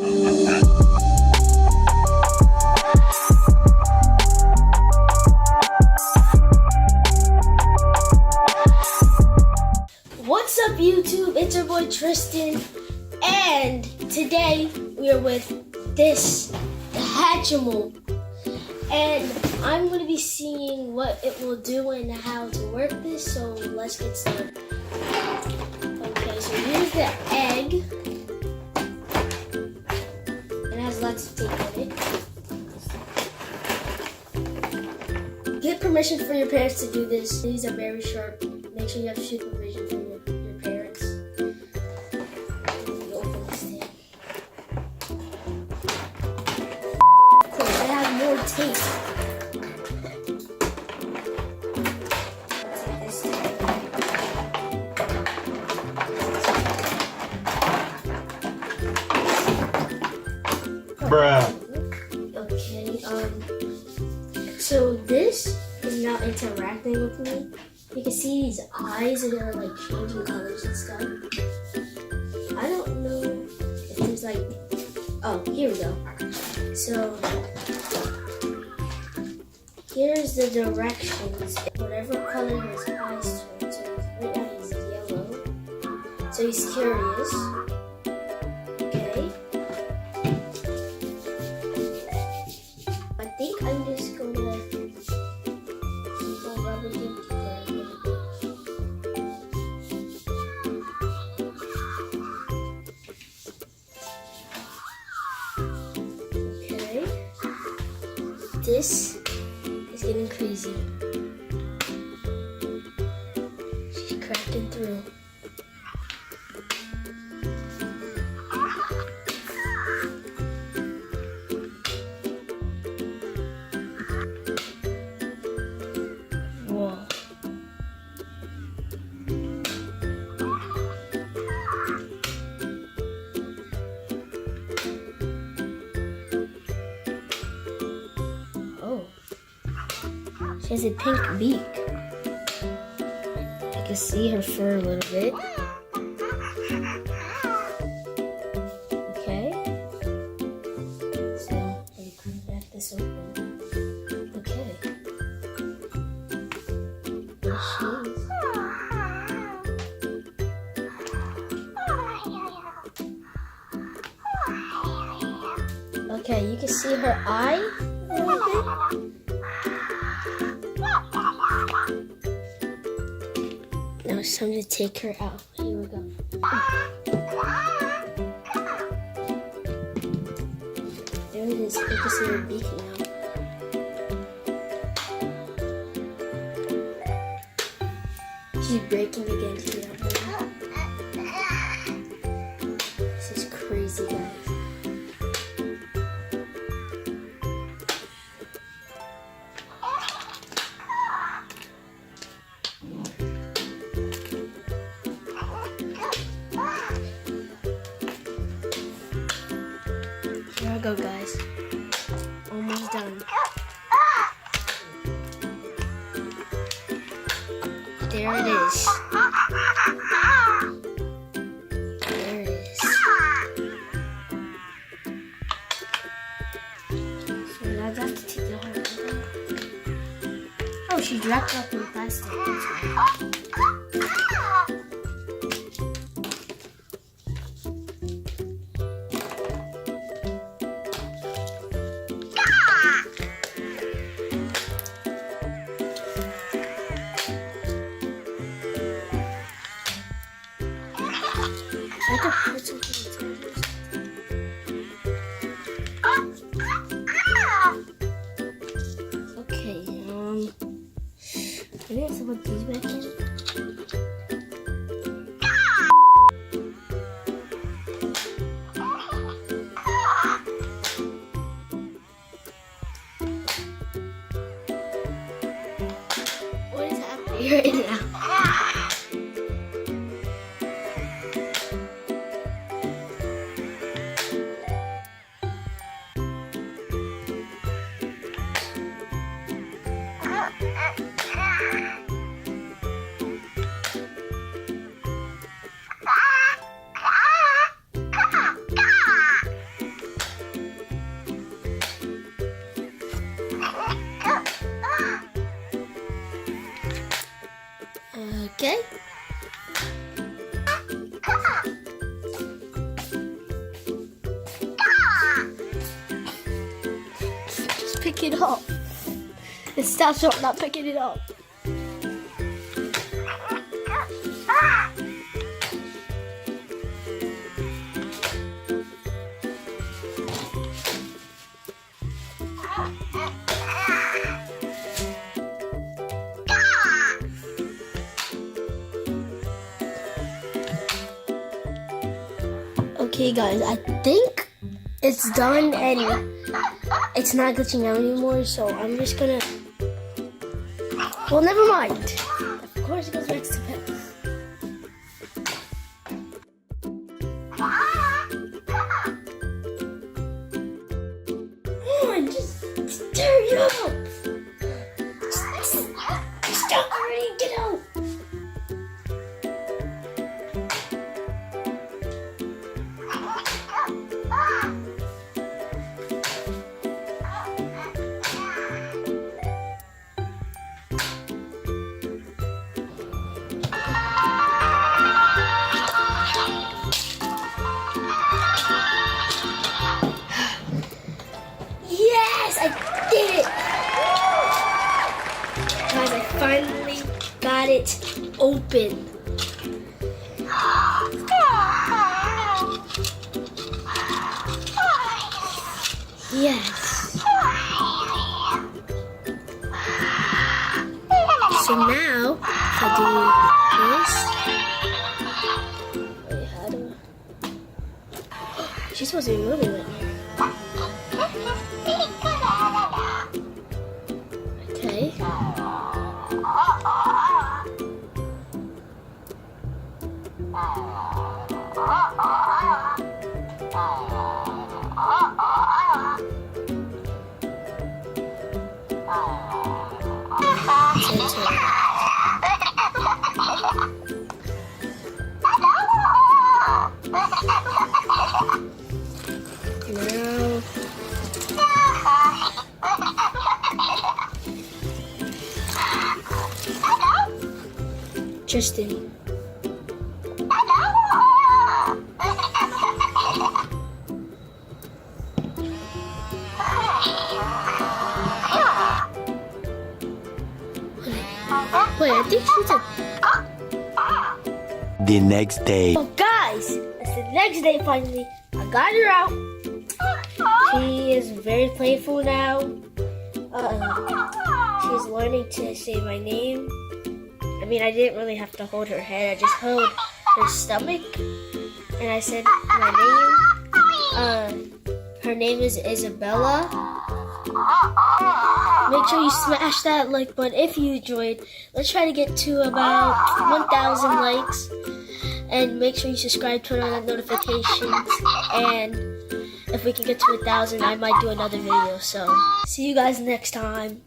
What's up, YouTube? It's your boy Tristan, and today we are with the Hatchimal, and I'm going to be seeing what it will do and how to work this. So let's get started. Okay, so here's the egg. It has lots of tape in it. Get permission for your parents to do this. These are very sharp. Make sure you have supervision from your parents. Let me open this thing. Of course, they have more tape. Let's take this tape. Bruh. Okay, so this is not interacting with me. You can see these eyes and they're like changing colors and stuff. I don't know if there's like, oh, here we go. So here's the directions. Whatever color his eyes turn to. Right now he's yellow. So he's curious. Okay. I think I'm just gonna keep on rubbing him. This is getting crazy. She's cracking through. Whoa. She has a pink beak. I can see her fur a little bit. Okay. So, let me crack this open. Okay. There she is. Okay, you can see her eye a little bit. Now it's time to take her out. Here we go. There it is. You can see her beak now. She's breaking again to get out there. This is crazy, guys. Here I go, guys. Almost done. There it is. There it is. So now I have to take the whole thing. Oh, she wrapped up in plastic. Okay, I think to put these back in. What is happening right now? Okay. Just pick it up. It stops from not picking it up. Okay guys, I think it's done and it's not glitching out anymore, so I'm just gonna, well, never mind. Of course it goes back to pet. Come on, just turn it up. Stop already, get out. Yes, I did it! Guys, I finally got it open. Yes. So now, if I do this, wait, how do I? She's supposed to be moving right now. Okay. Tristan. Wait, I think she's a... The next day. Oh guys, it's the next day finally. I got her out. She is very playful now. She's learning to say my name. I mean, I didn't really have to hold her head. I just held her stomach, and I said my name. Her name is Isabella. Make sure you smash that like button if you enjoyed. Let's try to get to about 1,000 likes, and make sure you subscribe, turn on the notifications, and if we can get to 1,000, I might do another video. So see you guys next time.